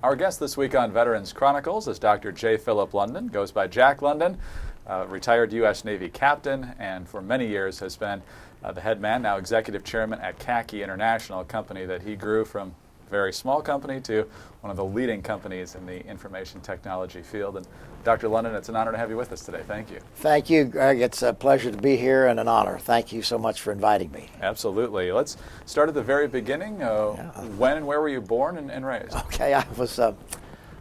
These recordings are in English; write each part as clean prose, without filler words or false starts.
Our guest this week on Veterans Chronicles is Dr. J. Phillip London, goes by Jack London, retired U.S. Navy captain, and for many years has been the head man, now executive chairman at CACI International, a company that he grew from a very small company to one of the leading companies in the information technology field. And Dr. London, it's an honor to have you with us today. Thank you. Thank you, Greg. It's a pleasure to be here and an honor. Thank you so much for inviting me. Absolutely. Let's start at the very beginning. When and where were you born and raised? Okay, I was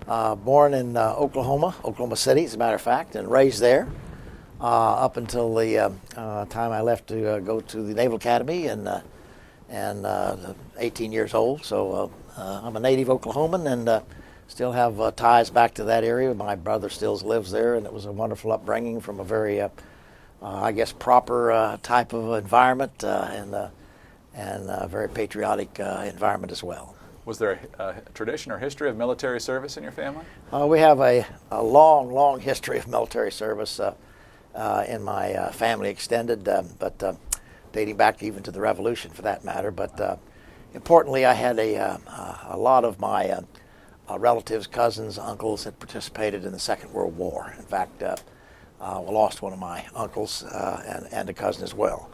born in Oklahoma City, as a matter of fact, and raised there up until the time I left to go to the Naval Academy and 18 years old. So I'm a native Oklahoman and still have ties back to that area. My brother still lives there, and it was a wonderful upbringing from a very, I guess, proper type of environment and a very patriotic environment as well. Was there a tradition or history of military service in your family? We have a long history of military service in my family, extended, but dating back even to the Revolution, for that matter. But importantly, I had a lot of my relatives, cousins, uncles had participated in the Second World War. In fact, we lost one of my uncles and a cousin as well.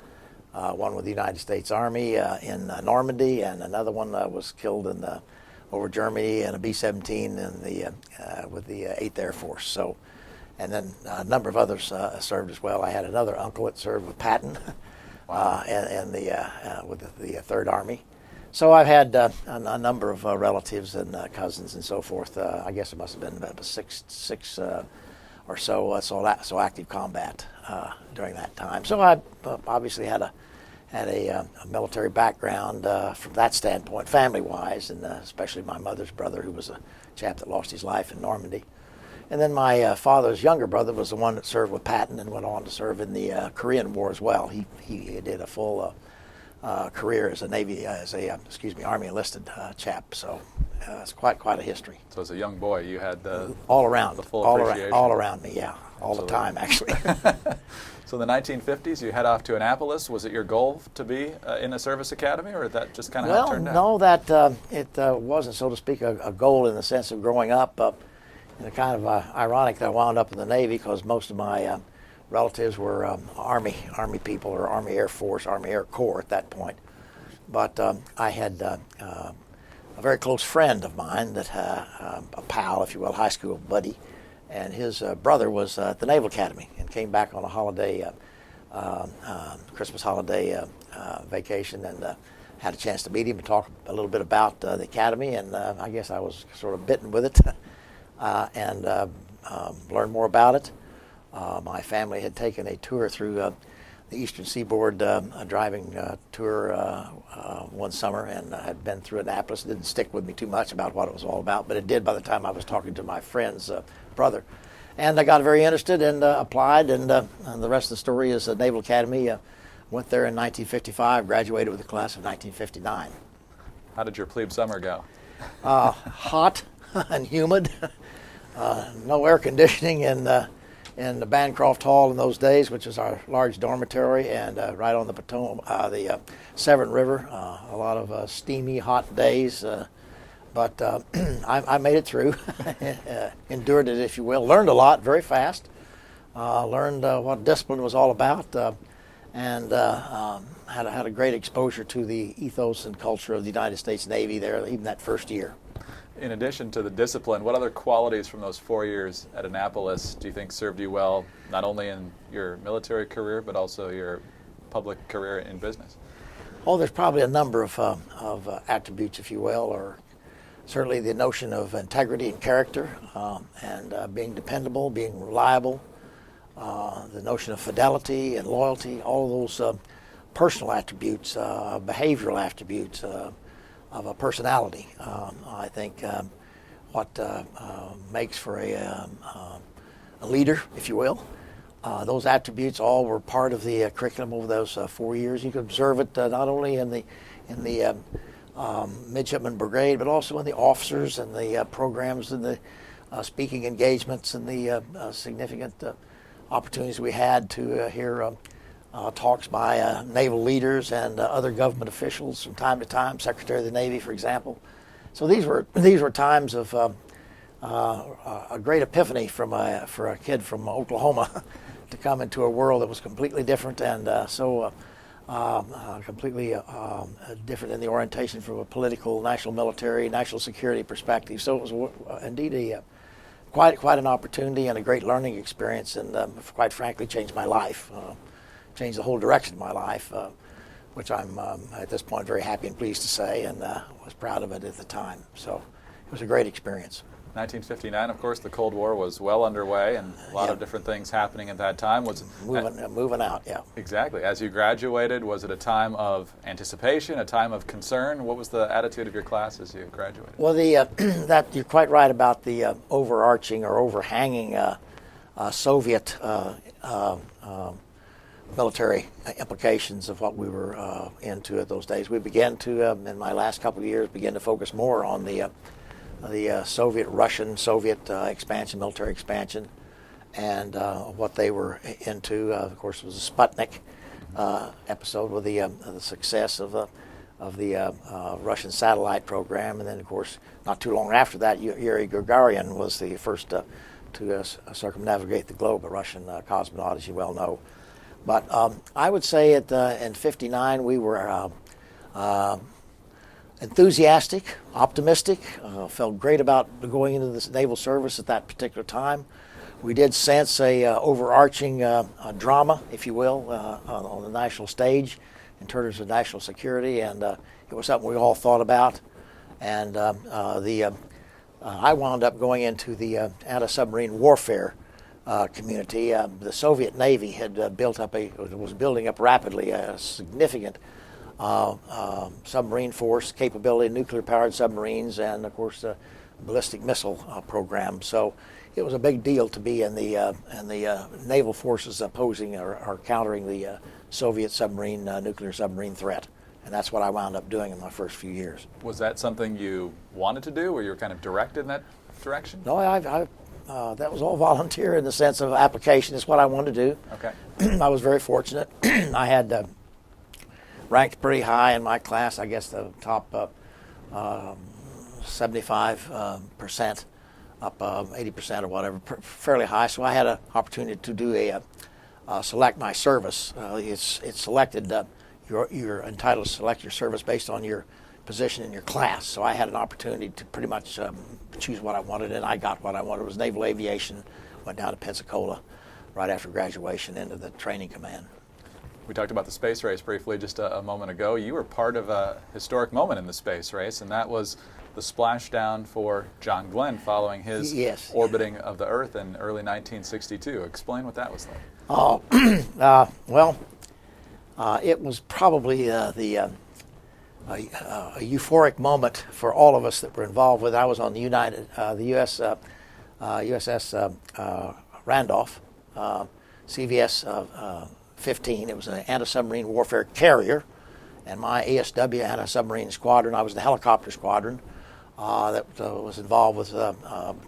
One with the United States Army in Normandy, and another one was killed over Germany in a B-17 with the 8th Air Force. So, and then a number of others served as well. I had another uncle that served with Patton and with the 3rd Army. So I've had a number of relatives and cousins and so forth. I guess it must have been about six or so active combat during that time. So I obviously had a military background from that standpoint, family-wise, and especially my mother's brother, who was a chap that lost his life in Normandy. And then my father's younger brother was the one that served with Patton and went on to serve in the Korean War as well. He did a full career as Army enlisted chap. So it's quite a history. So as a young boy, you had the full appreciation. All around me, yeah, all the time actually. So in the 1950s, you head off to Annapolis. Was it your goal to be in a service academy, or that just kind of how it turned out? No, that it wasn't, so to speak, a goal in the sense of growing up. And kind of ironic that I wound up in the Navy, because most of my relatives were Army people, or Army Air Force, Army Air Corps at that point. But I had a very close friend of mine, that a pal, if you will, high school buddy, and his brother was at the Naval Academy and came back on a holiday, Christmas holiday vacation, and had a chance to meet him and talk a little bit about the Academy, and I guess I was sort of bitten with it and learned more about it. My family had taken a tour through the Eastern Seaboard, a driving tour one summer, and had been through Annapolis. It didn't stick with me too much about what it was all about, but it did by the time I was talking to my friend's brother. And I got very interested and applied, and the rest of the story is the Naval Academy. Went there in 1955, graduated with the class of 1959. How did your plebe summer go? Hot and humid. No air conditioning in the Bancroft Hall in those days, which was our large dormitory, and right on the Potomac, the Severn River. A lot of steamy, hot days, but I made it through. Endured it, if you will. Learned a lot very fast. Learned what discipline was all about, and had a great exposure to the ethos and culture of the United States Navy there, even that first year. In addition to the discipline, what other qualities from those 4 years at Annapolis do you think served you well, not only in your military career, but also your public career in business? Oh, there's probably a number of attributes, if you will, or certainly the notion of integrity and character, and being dependable, being reliable, the notion of fidelity and loyalty, all of those personal attributes, behavioral attributes, of a personality. I think what makes for a leader, if you will. Those attributes all were part of the curriculum over those 4 years. You could observe it not only in the midshipman brigade, but also in the officers and the programs and the speaking engagements and the significant opportunities we had to hear talks by naval leaders and other government officials from time to time, Secretary of the Navy, for example, So these were times of a great epiphany for a kid from Oklahoma to come into a world that was completely different and completely different in the orientation from a political, national military, national security perspective. So it was indeed quite an opportunity and a great learning experience, and quite frankly changed my life, changed the whole direction of my life, which I'm at this point very happy and pleased to say, and was proud of it at the time. So it was a great experience. 1959, of course, the Cold War was well underway, and a lot of different things happening at that time. Was moving out, yeah. Exactly. As you graduated, was it a time of anticipation, a time of concern? What was the attitude of your class as you graduated? Well, that you're quite right about the overarching or overhanging Soviet military implications of what we were into at those days. We began to, in my last couple of years, begin to focus more on the Russian-Soviet expansion, military expansion, and what they were into. Of course, it was a Sputnik episode with the success of the Russian satellite program, and then, of course, not too long after that, Yuri Gagarin was the first to circumnavigate the globe, a Russian cosmonaut, as you well know. But I would say in '59 we were enthusiastic, optimistic, felt great about going into this naval service at that particular time. We did sense a overarching drama, if you will, on the national stage in terms of national security, and it was something we all thought about. And I wound up going into the anti-submarine warfare community. The Soviet Navy was building up rapidly a significant submarine force capability, nuclear-powered submarines, and of course the ballistic missile program. So it was a big deal to be in the naval forces opposing or countering the Soviet nuclear submarine threat, and that's what I wound up doing in my first few years. Was that something you wanted to do, or you were kind of directed in that direction? No, that was all volunteer in the sense of application. It's what I wanted to do. Okay. I was very fortunate. I had ranked pretty high in my class, I guess the top 75%, up 80% or whatever, fairly high. So I had an opportunity to do select my service. It's selected, you're entitled to select your service based on your position in your class. So I had an opportunity to pretty much choose what I wanted, and I got what I wanted. It was naval aviation. Went down to Pensacola right after graduation into the training command. We talked about the space race briefly just a moment ago. You were part of a historic moment in the space race, and that was the splashdown for John Glenn following his orbiting of the Earth in early 1962. Explain what that was like. Oh, it was probably a euphoric moment for all of us that were involved with it. I was on the USS Randolph, CVS 15. It was an anti-submarine warfare carrier, and my ASW anti-submarine squadron, I was the helicopter squadron that was involved with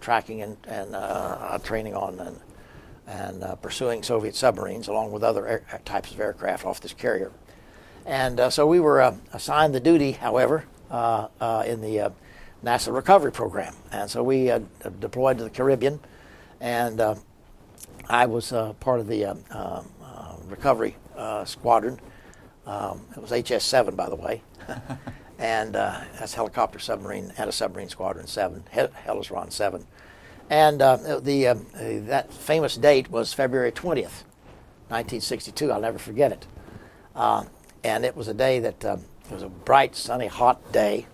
tracking and training on and pursuing Soviet submarines along with other types of aircraft off this carrier. And so we were assigned the duty, however, in the NASA recovery program. And so we deployed to the Caribbean, and I was part of the recovery squadron. It was HS-7, by the way. And that's helicopter submarine, anti-submarine squadron 7, Hellersron 7. And that famous date was February 20th, 1962. I'll never forget it. And it was a day that it was a bright, sunny, hot day.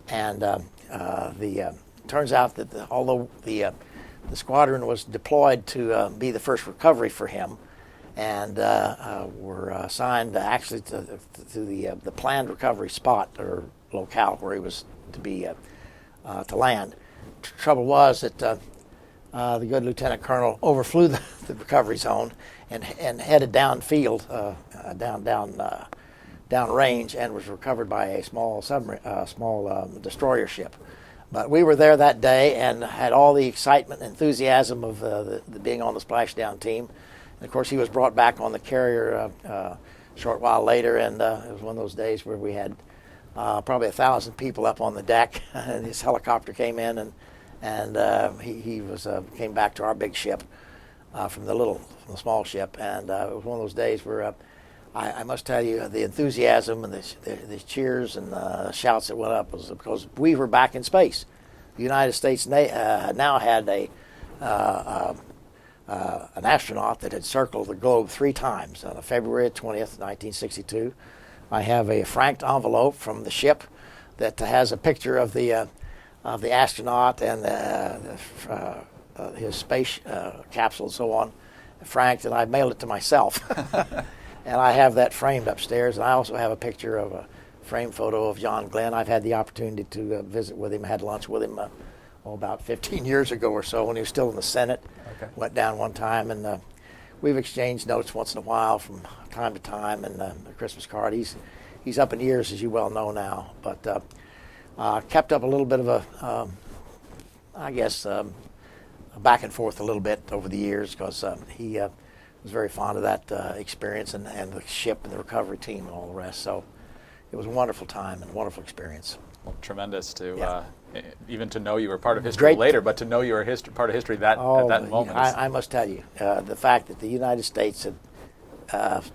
And turns out that although the squadron was deployed to be the first recovery for him, and were assigned actually to the planned recovery spot or locale where he was to be to land. Trouble was that the good lieutenant colonel overflew the recovery zone and headed downfield, down range, and was recovered by a small destroyer ship. But we were there that day and had all the excitement and enthusiasm of the being on the splashdown team. And of course, he was brought back on the carrier a short while later, and it was one of those days where we had probably 1,000 people up on the deck, and his helicopter came in, and he came back to our big ship from the small ship, and it was one of those days where I must tell you the enthusiasm and the cheers and the shouts that went up was because we were back in space. The United States now had an astronaut that had circled the globe 3 times. On February 20th, 1962, I have a franked envelope from the ship that has a picture of the astronaut and his space capsule and so on, franked, and I mailed it to myself. And I have that framed upstairs. And I also have a picture of a framed photo of John Glenn. I've had the opportunity to visit with him, had lunch with him about 15 years ago or so when he was still in the Senate. Okay. Went down one time, and we've exchanged notes once in a while from time to time, and a Christmas card. He's up in years, as you well know now, but kept up a little bit of a back and forth a little bit over the years because he was very fond of that experience and the ship and the recovery team and all the rest. So it was a wonderful time and a wonderful experience. Well, tremendous to even to know you were part of history later, but to know you were part of history at that moment. I must tell you, the fact that the United States had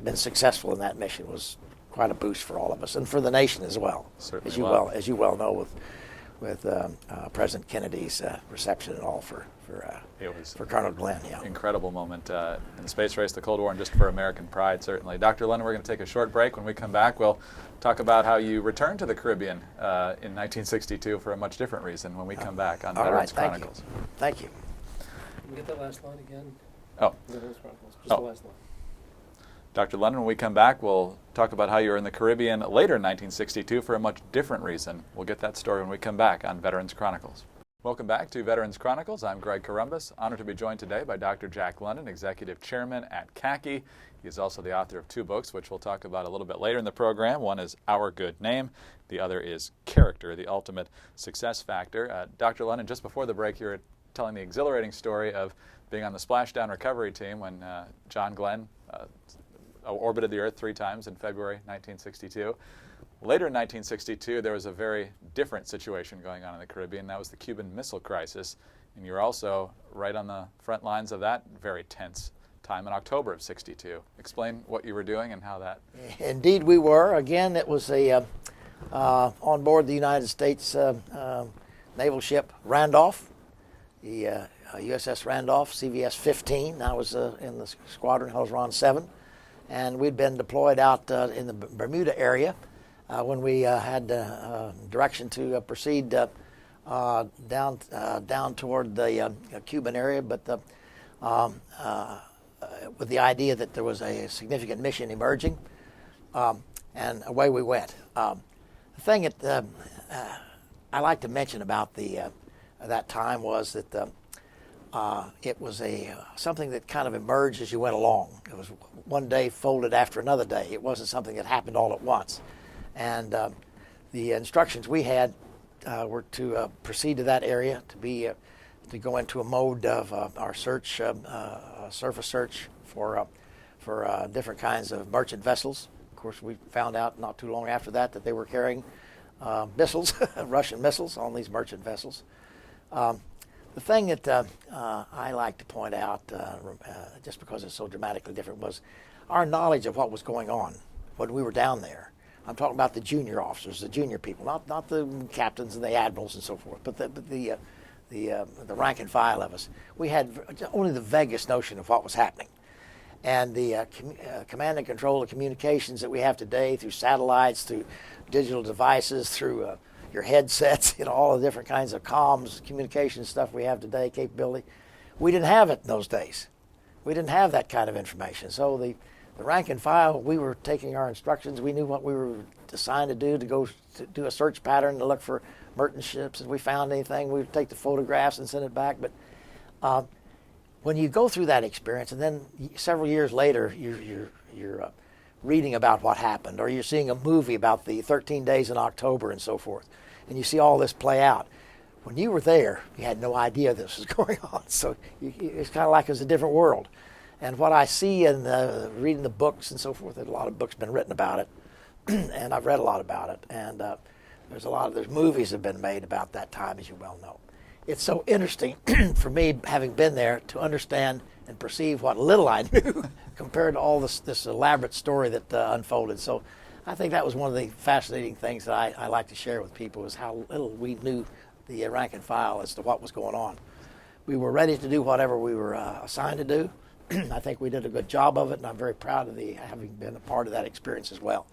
been successful in that mission was quite a boost for all of us and for the nation as well. Certainly as you well know with President Kennedy's reception and all for Colonel Glenn. Yeah. Incredible moment in the space race, the Cold War, and just for American pride, certainly. Dr. London, we're going to take a short break. When we come back, we'll talk about how you returned to the Caribbean in 1962 for a much different reason when we come back on Veterans Chronicles. Thank you. Can we get that last line again? Oh. Veterans Chronicles, just the last line. Dr. London, when we come back, we'll talk about how you were in the Caribbean later in 1962 for a much different reason. We'll get that story when we come back on Veterans Chronicles. Welcome back to Veterans Chronicles. I'm Ghraib Columbus. Honored to be joined today by Dr. Jack London, Executive Chairman at CACI. He is also the author of 2 books, which we'll talk about a little bit later in the program. One is Our Good Name. The other is Character, the Ultimate Success Factor. Dr. London, just before the break, you were telling the exhilarating story of being on the splashdown recovery team when John Glenn orbited the Earth 3 times in February 1962. Later in 1962, there was a very different situation going on in the Caribbean. That was the Cuban Missile Crisis, and you were also right on the front lines of that very tense time in October of '62. Explain what you were doing and how that... Indeed we were. Again, it was on board the United States naval ship Randolph, the USS Randolph, CVS 15. I was in the squadron, I was Ron 7, and we'd been deployed out in the Bermuda area when we had direction to proceed down toward the Cuban area, but with the idea that there was a significant mission emerging, and away we went. The thing that I like to mention about that time was that it was something that kind of emerged as you went along. It was one day folded after another day. It wasn't something that happened all at once. And the instructions we had were to proceed to that area, to go into a mode of our search, surface search for different kinds of merchant vessels. Of course, we found out not too long after that they were carrying missiles, Russian missiles, on these merchant vessels. The thing that I like to point out, just because it's so dramatically different, was our knowledge of what was going on when we were down there. I'm talking about the junior officers, the junior people, not the captains and the admirals and so forth, but the rank and file of us. We had only the vaguest notion of what was happening. And the command and control of communications that we have today through satellites, through digital devices, through your headsets, all the different kinds of comms, communication stuff we have today, capability, we didn't have it in those days. We didn't have that kind of information. So the rank and file, we were taking our instructions. We knew what we were assigned to do, to go to do a search pattern to look for merchant ships. If we found anything, we would take the photographs and send it back. But when you go through that experience, and then several years later, you're reading about what happened, or you're seeing a movie about the 13 days in October and so forth, and you see all this play out. When you were there, you had no idea this was going on. So it's kind of like it was a different world. And what I see in reading the books and so forth, a lot of books been written about it, and I've read a lot about it. And there's movies have been made about that time, as you well know. It's so interesting for me, having been there, to understand and perceive what little I knew compared to all this elaborate story that unfolded. So I think that was one of the fascinating things that I like to share with people, is how little we knew, the rank and file, as to what was going on. We were ready to do whatever we were assigned to do. I think we did a good job of it, and I'm very proud of having been a part of that experience as well.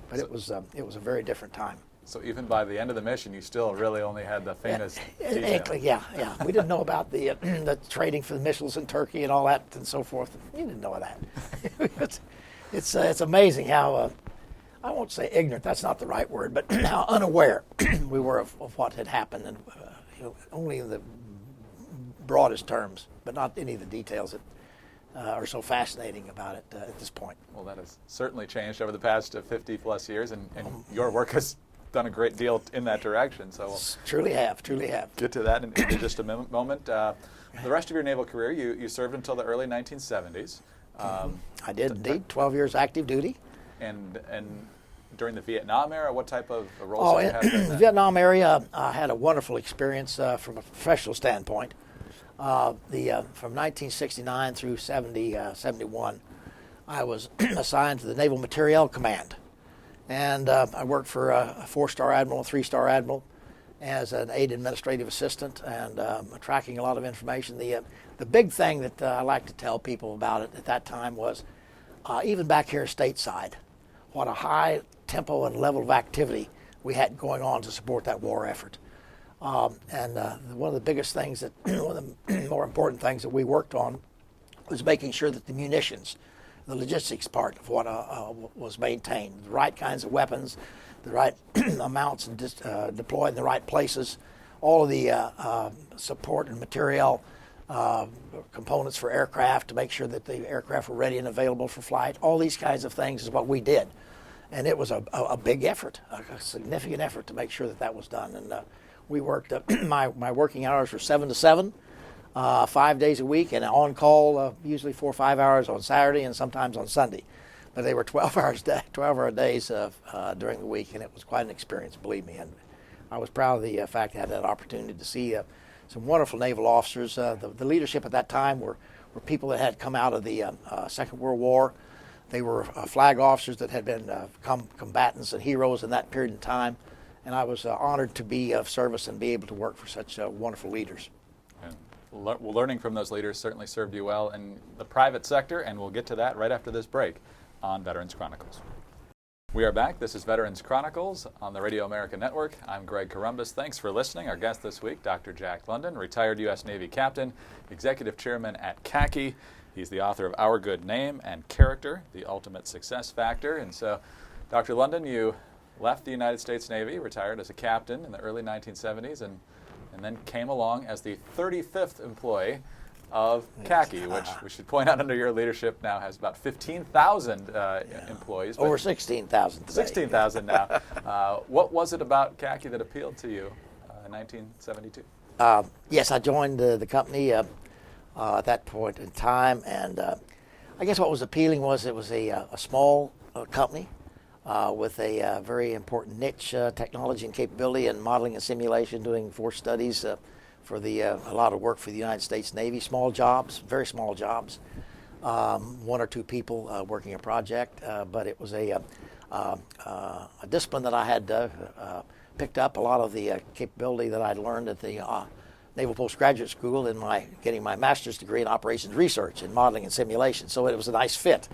But it was a very different time. So even by the end of the mission, you still really only had the faintest detail. Yeah. We didn't know about the trading for the missiles in Turkey and all that and so forth. You didn't know that. It's amazing how, I won't say ignorant, that's not the right word, but how unaware we were of what had happened, and only in the broadest terms, but not any of the details that are so fascinating about it at this point. Well, that has certainly changed over the past 50 plus years, and your work has done a great deal in that direction. So we'll truly have. Get to that in just a moment. The rest of your naval career, you served until the early 1970s. I did indeed, 12 years active duty. And during the Vietnam era, what type of roles did you have in the Vietnam area, I had a wonderful experience from a professional standpoint. From 1969 through 71, I was assigned to the Naval Materiel Command. And I worked for a 4-star admiral, a 3-star admiral, as an aide administrative assistant, and tracking a lot of information. The big thing that I like to tell people about it at that time was, even back here stateside, what a high tempo and level of activity we had going on to support that war effort. And one of the biggest things one of the more important things that we worked on was making sure that the munitions, the logistics part of what was maintained, the right kinds of weapons, the right amounts deployed in the right places, all of the support and material components for aircraft to make sure that the aircraft were ready and available for flight. All these kinds of things is what we did. And it was a big effort, a significant effort to make sure that was done. And we worked, my working hours were 7 to 7. 5 days a week, and on call usually 4 or 5 hours on Saturday and sometimes on Sunday. But they were 12-hour days during the week, and it was quite an experience, believe me. And I was proud of the fact that I had that opportunity to see some wonderful naval officers. The leadership at that time were people that had come out of the Second World War. They were flag officers that had been combatants and heroes in that period of time. And I was honored to be of service and be able to work for such wonderful leaders. Learning from those leaders certainly served you well in the private sector, and we'll get to that right after this break on Veterans Chronicles. We are back. This is Veterans Chronicles on the Radio America Network. I'm Greg Columbus. Thanks for listening. Our guest this week, Dr. Jack London, retired U.S. Navy captain, executive chairman at CACI. He's the author of Our Good Name and Character, The Ultimate Success Factor. And so, Dr. London, you left the United States Navy, retired as a captain in the early 1970s, and then came along as the 35th employee of CACI, which we should point out under your leadership now has about 15,000 employees. Over 16,000 today. 16,000 now. What was it about CACI that appealed to you in 1972? Yes, I joined the company at that point in time, and I guess what was appealing was it was a small company with a very important niche technology and capability in modeling and simulation, doing force studies for a lot of work for the United States Navy. Small jobs, very small jobs, 1 or 2 people working a project, but it was a discipline that I had picked up, a lot of the capability that I'd learned at the Naval Postgraduate School in getting my master's degree in operations research in modeling and simulation. So it was a nice fit.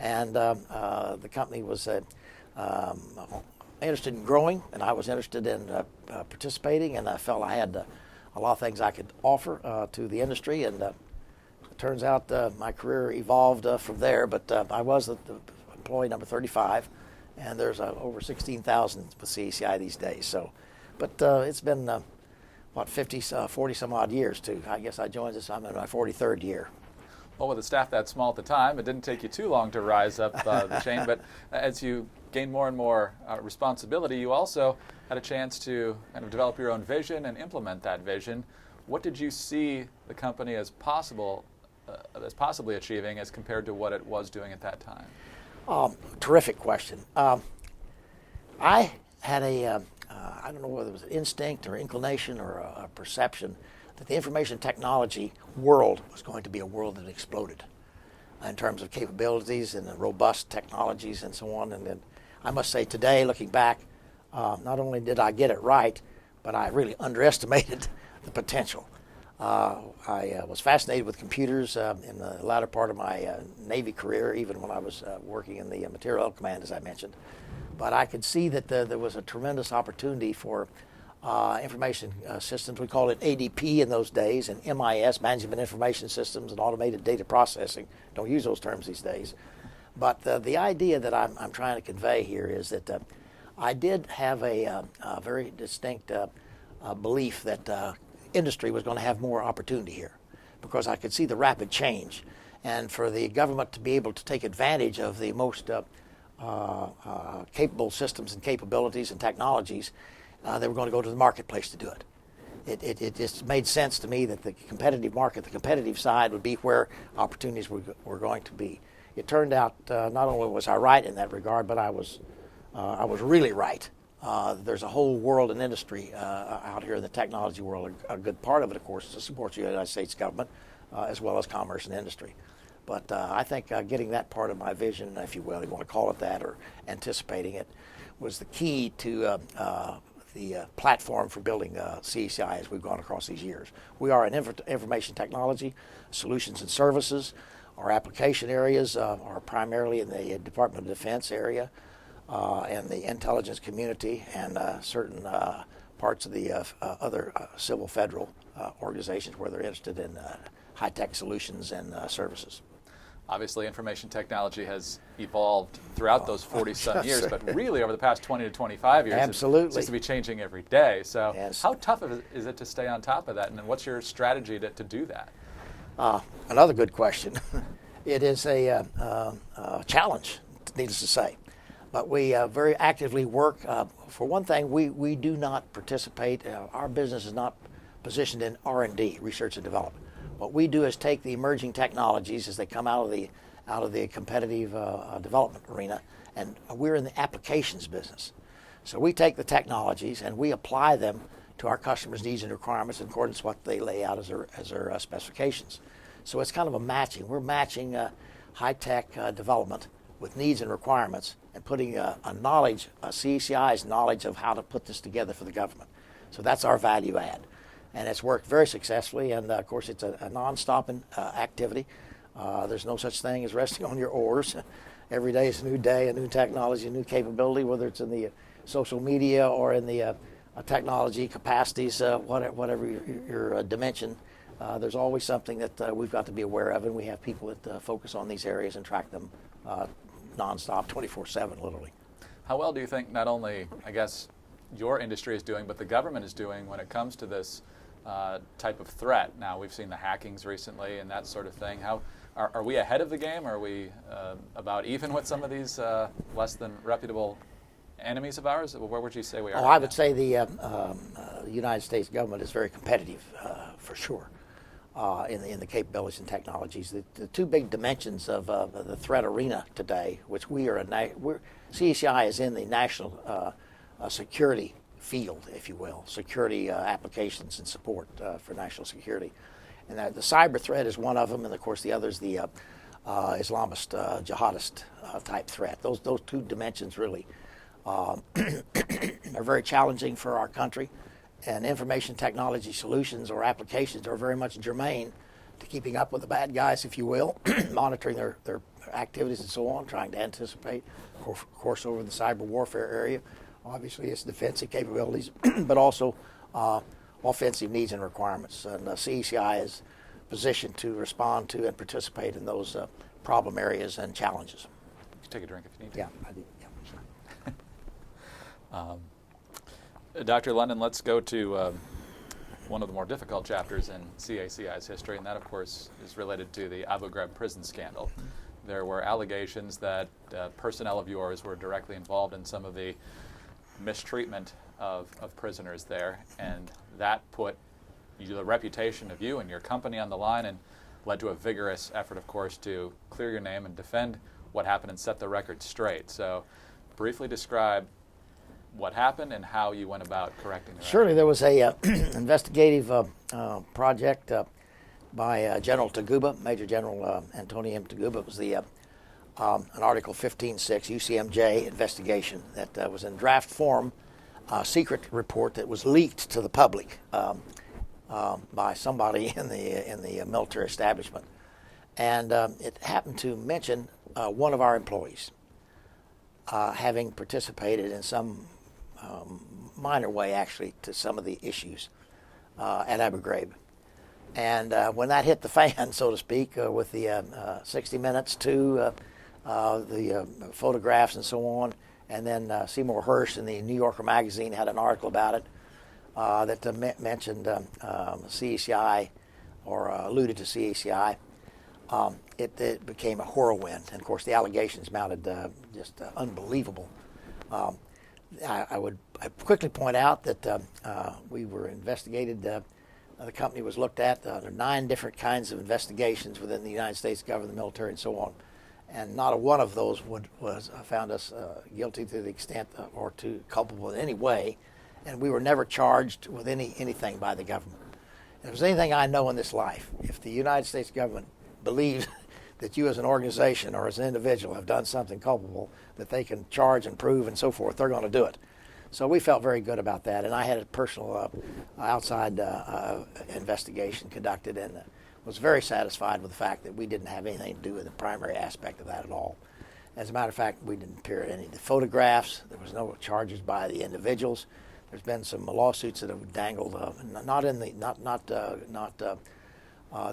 And the company was interested in growing, and I was interested in participating, and I felt I had a lot of things I could offer to the industry. And it turns out my career evolved from there, but I was the employee number 35, and there's over 16,000 with CACI these days. So, but it's been, 40 some odd years too. I guess I joined this, I'm in my 43rd year. Well, with a staff that small at the time, it didn't take you too long to rise up the chain, but as you gained more and more responsibility, you also had a chance to kind of develop your own vision and implement that vision. What did you see the company as possibly achieving as compared to what it was doing at that time? Terrific question. I had I don't know whether it was an instinct or inclination or a perception that the information technology world was going to be a world that exploded in terms of capabilities and robust technologies and so on. And then I must say today, looking back, not only did I get it right, but I really underestimated the potential. I was fascinated with computers in the latter part of my Navy career, even when I was working in the Material Command, as I mentioned. But I could see that there was a tremendous opportunity for information systems. We called it ADP in those days, and MIS, Management Information Systems, and Automated Data Processing. Don't use those terms these days. But the idea that I'm trying to convey here is that I did have a very distinct belief that industry was going to have more opportunity here, because I could see the rapid change. And for the government to be able to take advantage of the most capable systems and capabilities and technologies, they were going to go to the marketplace to do it. It just made sense to me that the competitive market, the competitive side, would be where opportunities were going to be. It turned out not only was I right in that regard, but I was really right. There's a whole world and industry out here in the technology world. A good part of it, of course, is to support the United States government, as well as commerce and industry. But I think getting that part of my vision, if you will, you want to call it that, or anticipating it, was the key to the platform for building CACI as we've gone across these years. We are in information technology, solutions and services. Our application areas are primarily in the Department of Defense area and the intelligence community, and certain parts of the other civil federal organizations where they're interested in high-tech solutions and services. Obviously, information technology has evolved throughout those 40-some years, but really over the past 20 to 25 years, absolutely, it seems to be changing every day. So yes. How tough is it to stay on top of that, and then what's your strategy to do that? Another good question. It is a challenge, needless to say. But we very actively work. For one thing, we do not participate. Our business is not positioned in R&D, research and development. What we do is take the emerging technologies as they come out of the competitive development arena, and we're in the applications business. So we take the technologies and we apply them to our customers' needs and requirements in accordance with what they lay out as their specifications. So it's kind of a matching. We're matching high-tech development with needs and requirements, and putting a CACI's knowledge of how to put this together for the government. So that's our value add. And it's worked very successfully, and of course it's a non-stop activity. There's no such thing as resting on your oars. Every day is a new day, a new technology, a new capability, whether it's in the social media or in the technology capacities, whatever your dimension. There's always something that we've got to be aware of, and we have people that focus on these areas and track them non-stop, 24/7, literally. How well do you think not only, I guess, your industry is doing, but the government is doing when it comes to this type of threat? Now, we've seen the hackings recently and that sort of thing. How are we ahead of the game? Are we about even with some of these less than reputable enemies of ours? Where would you say we are? I would say the United States government is very competitive, for sure, in the capabilities and technologies. The two big dimensions of the threat arena today, which CACI is in the national security field, if you will, security applications and support for national security. And the cyber threat is one of them, and of course the other is the Islamist, jihadist type threat. Those two dimensions really are very challenging for our country, and information technology solutions or applications are very much germane to keeping up with the bad guys, if you will, monitoring their activities and so on, trying to anticipate, of course, over the cyber warfare area. Obviously, it's defensive capabilities, but also offensive needs and requirements. And CACI is positioned to respond to and participate in those problem areas and challenges. You can take a drink if you need to. Yeah, I do. Yeah, sure. Dr. London, let's go to one of the more difficult chapters in CACI's history, and that, of course, is related to the Abu Ghraib prison scandal. There were allegations that personnel of yours were directly involved in some of the mistreatment of prisoners there, and that put the reputation of you and your company on the line and led to a vigorous effort, of course, to clear your name and defend what happened and set the record straight. So briefly describe what happened and how you went about correcting the Surely there was a investigative project by General Taguba, Major General Antonio M. Taguba. It was the an Article 15.6 UCMJ investigation that was in draft form, a secret report that was leaked to the public by somebody in the military establishment, and it happened to mention one of our employees having participated in some minor way, actually, to some of the issues at Abu Ghraib. And when that hit the fan, so to speak, with the 60 Minutes to the photographs and so on, and then Seymour Hersh in the New Yorker magazine had an article about it that mentioned CACI or alluded to CACI. It became a whirlwind, and of course the allegations mounted just unbelievable. I would quickly point out that we were investigated. The company was looked at. There are 9 different kinds of investigations within the United States government, the military, and so on, and not a one of those was found us guilty to the extent or to culpable in any way, and we were never charged with anything by the government. If there's anything I know in this life, if the United States government believes that you as an organization or as an individual have done something culpable that they can charge and prove and so forth, they're going to do it. So we felt very good about that, and I had a personal outside investigation conducted, and was very satisfied with the fact that we didn't have anything to do with the primary aspect of that at all. As a matter of fact, we didn't appear in any of the photographs. There was no charges by the individuals. There's been some lawsuits that have dangled,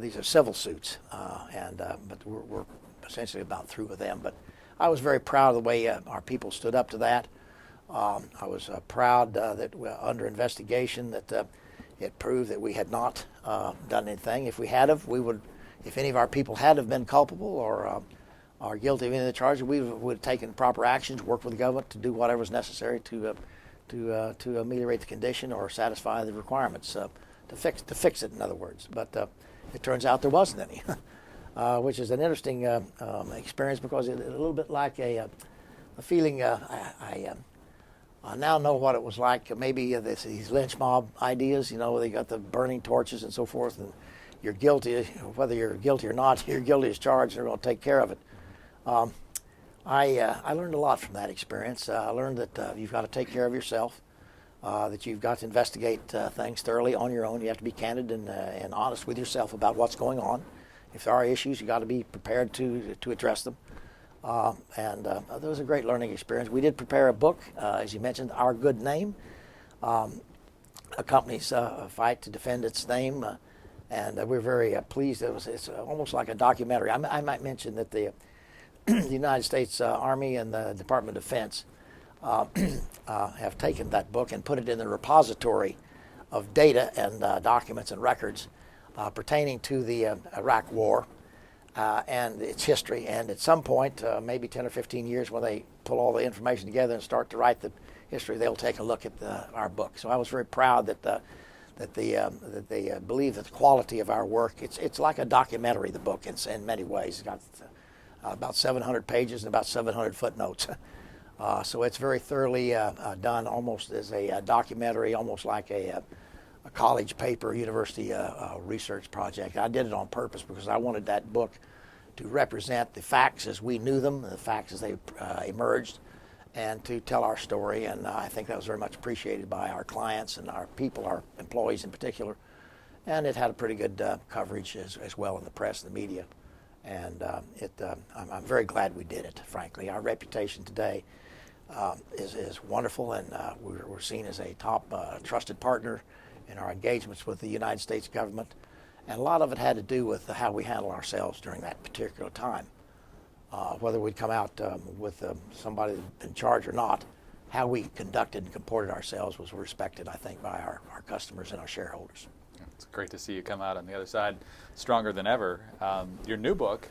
these are civil suits, but we're essentially about through with them. But I was very proud of the way our people stood up to that. I was proud that under investigation that it proved that we had not done anything. If we had have, we would, if any of our people had have been culpable or are guilty of any of the charges, we would have taken proper actions, worked with the government to do whatever was necessary to ameliorate the condition or satisfy the requirements, to fix it, in other words. But it turns out there wasn't any, which is an interesting experience, because it's a little bit like a feeling. I now know what it was like. Maybe these lynch mob ideas. They got the burning torches and so forth, and you're guilty. Whether you're guilty or not, you're guilty as charged. They're going to take care of it. I learned a lot from that experience. I learned that you've got to take care of yourself. That you've got to investigate things thoroughly on your own. You have to be candid and honest with yourself about what's going on. If there are issues, you got to be prepared to address them. That was a great learning experience. We did prepare a book, as you mentioned, Our Good Name, a company's fight to defend its name, and we're very pleased. It's almost like a documentary. I might mention that the United States Army and the Department of Defense have taken that book and put it in the repository of data and documents and records pertaining to the Iraq War and its history. And at some point, maybe 10 or 15 years, when they pull all the information together and start to write the history, they'll take a look at our book. So I was very proud that they believe that the quality of our work, it's like a documentary, the book, in many ways. It's got about 700 pages and about 700 footnotes. So it's very thoroughly done, almost as a documentary, almost like a college paper, university research project. I did it on purpose because I wanted that book to represent the facts as we knew them, the facts as they emerged, and to tell our story. And I think that was very much appreciated by our clients and our people, our employees in particular. And it had a pretty good coverage as well in the press and the media. And I'm very glad we did it, frankly. Our reputation today is wonderful, and we're seen as a top trusted partner in our engagements with the United States government. And a lot of it had to do with how we handle ourselves during that particular time. Whether we'd come out with somebody in charge or not, how we conducted and comported ourselves was respected, I think, by our customers and our shareholders. It's great to see you come out on the other side stronger than ever. Your new book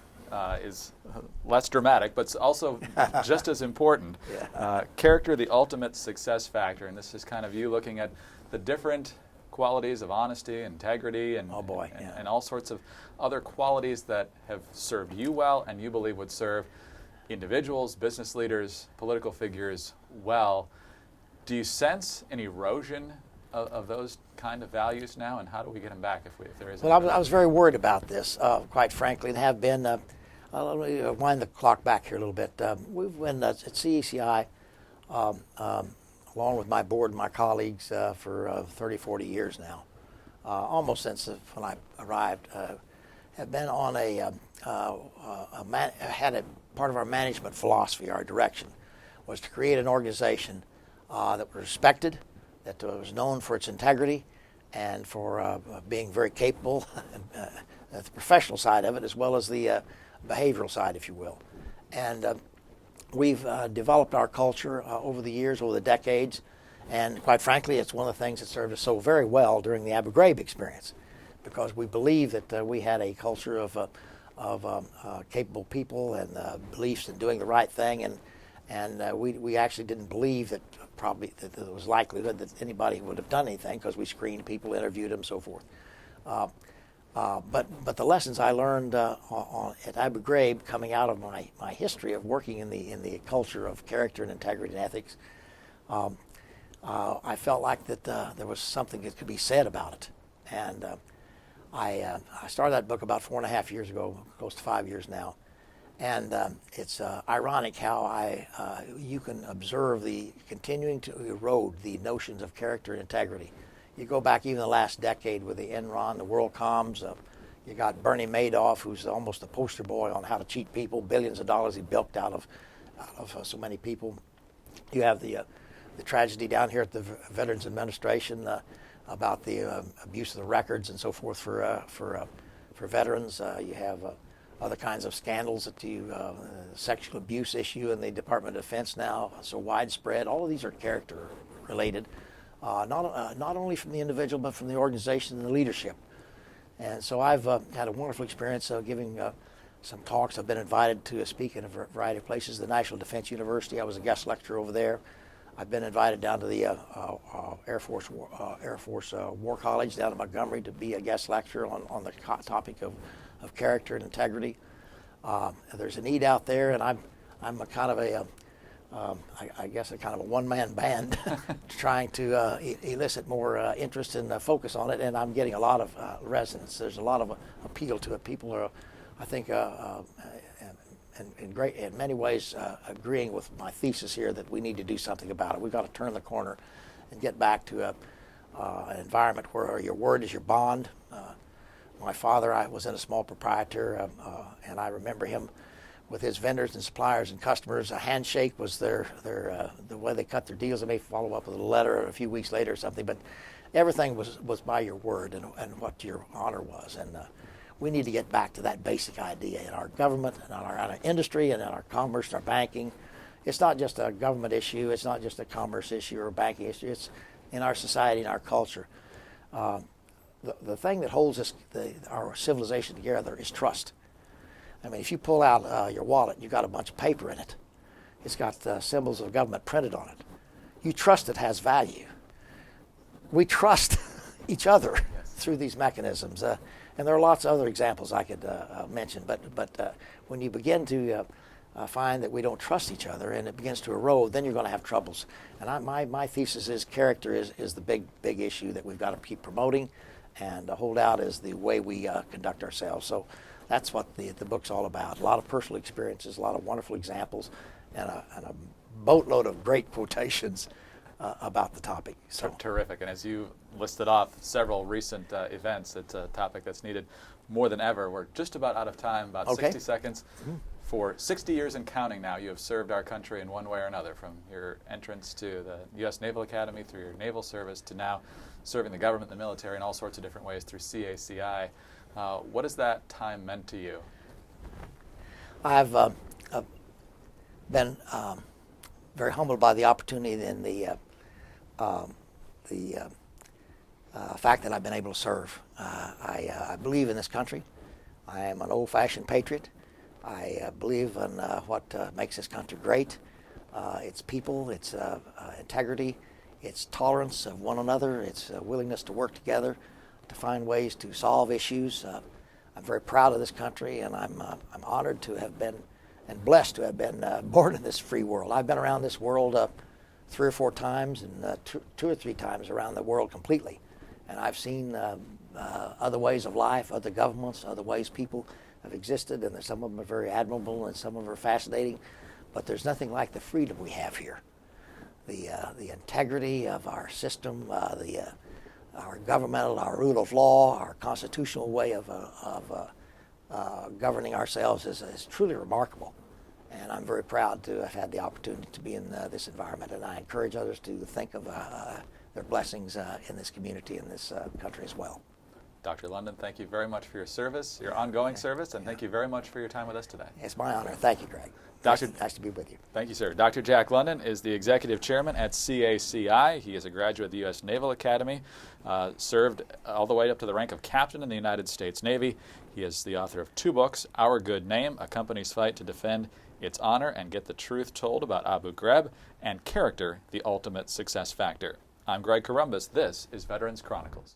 is less dramatic, but it's also just as important. Yeah. Character, the Ultimate Success Factor. And this is kind of you looking at the different qualities of honesty, integrity, and all sorts of other qualities that have served you well and you believe would serve individuals, business leaders, political figures well. Do you sense an erosion of those kind of values now, and how do we get them back if there is? Well, I was very worried about this, quite frankly, and have been. Let me wind the clock back here a little bit. We've been at CACI, along with my board and my colleagues, for 30, 40 years now, almost since when I arrived. Have been on had a part of our management philosophy, our direction, was to create an organization that was respected, that was known for its integrity, and for being very capable, the professional side of it, as well as the behavioral side, if you will. And we've developed our culture over the years, over the decades, and quite frankly, it's one of the things that served us so very well during the Abu Ghraib experience, because we believe that we had a culture of capable people and beliefs in doing the right thing, and we actually didn't believe that probably that there was likelihood that anybody would have done anything, because we screened people, interviewed them, so forth. But the lessons I learned at Abu Ghraib, coming out of my history of working in the culture of character and integrity and ethics, I felt like that there was something that could be said about it. And I started that book about 4.5 years ago, close to 5 years now. And it's ironic how you can observe the continuing to erode the notions of character and integrity. You go back even the last decade with the Enron, the WorldComs. You got Bernie Madoff, who's almost a poster boy on how to cheat people. Billions of dollars he bilked out of so many people. You have the tragedy down here at the Veterans Administration about the abuse of the records and so forth for veterans. You have other kinds of scandals that sexual abuse issue in the Department of Defense now, so widespread. All of these are character related, not only from the individual but from the organization and the leadership. And so I've had a wonderful experience giving some talks. I've been invited to speak in a variety of places. The National Defense University, I was a guest lecturer over there. I've been invited down to the Air Force War College down in Montgomery to be a guest lecturer on the topic of character and integrity. There's a need out there, and I'm a kind of I guess a kind of a one-man band trying to elicit more interest and focus on it, and I'm getting a lot of resonance. There's a lot of appeal to it. People are, I think, in many ways agreeing with my thesis here that we need to do something about it. We've got to turn the corner and get back to an environment where your word is your bond. My father, I was in a small proprietor, and I remember him with his vendors and suppliers and customers. A handshake was the way they cut their deals. They may follow up with a letter a few weeks later or something, but everything was by your word and what your honor was. And we need to get back to that basic idea in our government, and in our industry, and in our commerce, and our banking. It's not just a government issue. It's not just a commerce issue or a banking issue. It's in our society and our culture. The thing that holds our civilization together is trust. I mean, if you pull out your wallet, you've got a bunch of paper in it. It's got symbols of government printed on it. You trust it has value. We trust each other through these mechanisms. And there are lots of other examples I could mention. But when you begin to find that we don't trust each other and it begins to erode, then you're going to have troubles. And my thesis is character is the big issue that we've got to keep promoting and hold out as the way we conduct ourselves. So that's what the book's all about. A lot of personal experiences, a lot of wonderful examples, and a boatload of great quotations about the topic. So terrific. And as you listed off several recent events, it's a topic that's needed more than ever. We're just about out of time, about 60 seconds. Mm-hmm. For 60 years and counting now, you have served our country in one way or another, from your entrance to the U.S. Naval Academy, through your naval service, to now serving the government, the military, in all sorts of different ways through CACI. What has that time meant to you? I've been very humbled by the opportunity and the fact that I've been able to serve. I believe in this country. I am an old-fashioned patriot. I believe in what makes this country great. It's people, it's integrity, it's tolerance of one another, it's willingness to work together to find ways to solve issues. I'm very proud of this country, and I'm honored to have been and blessed to have been born in this free world. I've been around this world 3 or 4 times and two or three times around the world completely. And I've seen other ways of life, other governments, other ways people have existed, and some of them are very admirable and some of them are fascinating. But there's nothing like the freedom we have here. The integrity of our system, our governmental, our rule of law, our constitutional way of governing ourselves is truly remarkable. And I'm very proud to have had the opportunity to be in this environment, and I encourage others to think of their blessings in this community, in this country as well. Dr. London, thank you very much for your service, your ongoing service, and thank you very much for your time with us today. It's my honor. Thank you, Greg. Nice to be with you. Thank you, sir. Dr. Jack London is the Executive Chairman at CACI. He is a graduate of the U.S. Naval Academy, served all the way up to the rank of captain in the United States Navy. He is the author of 2 books, Our Good Name, A Company's Fight to Defend Its Honor and Get the Truth Told About Abu Ghraib, and Character, the Ultimate Success Factor. I'm Greg Columbus. This is Veterans Chronicles.